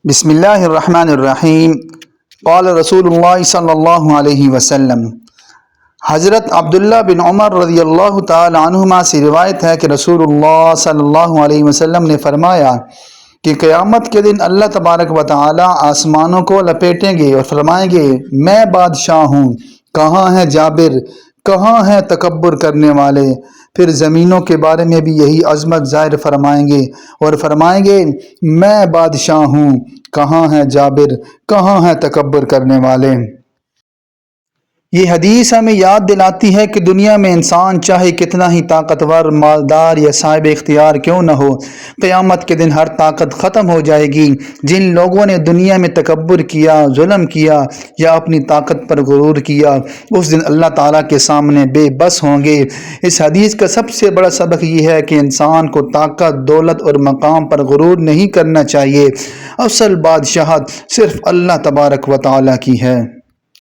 بسم اللہ الرحمن الرحیم قال رسول اللہ صلی اللہ علیہ وسلم۔ حضرت عبداللہ بن عمر رضی اللہ تعالی عنہما سے روایت ہے کہ رسول اللہ صلی اللہ علیہ وسلم نے فرمایا کہ قیامت کے دن اللہ تبارک و تعالی آسمانوں کو لپیٹیں گے اور فرمائیں گے، میں بادشاہ ہوں، کہاں ہے جابر، کہاں ہیں تکبر کرنے والے؟ پھر زمینوں کے بارے میں بھی یہی عظمت ظاہر فرمائیں گے اور فرمائیں گے، میں بادشاہ ہوں، کہاں ہیں جابر، کہاں ہیں تکبر کرنے والے؟ یہ حدیث ہمیں یاد دلاتی ہے کہ دنیا میں انسان چاہے کتنا ہی طاقتور، مالدار یا صاحب اختیار کیوں نہ ہو، قیامت کے دن ہر طاقت ختم ہو جائے گی۔ جن لوگوں نے دنیا میں تکبر کیا، ظلم کیا یا اپنی طاقت پر غرور کیا، اس دن اللہ تعالیٰ کے سامنے بے بس ہوں گے۔ اس حدیث کا سب سے بڑا سبق یہ ہے کہ انسان کو طاقت، دولت اور مقام پر غرور نہیں کرنا چاہیے۔ اصل بادشاہت صرف اللہ تبارک و تعالیٰ کی ہے۔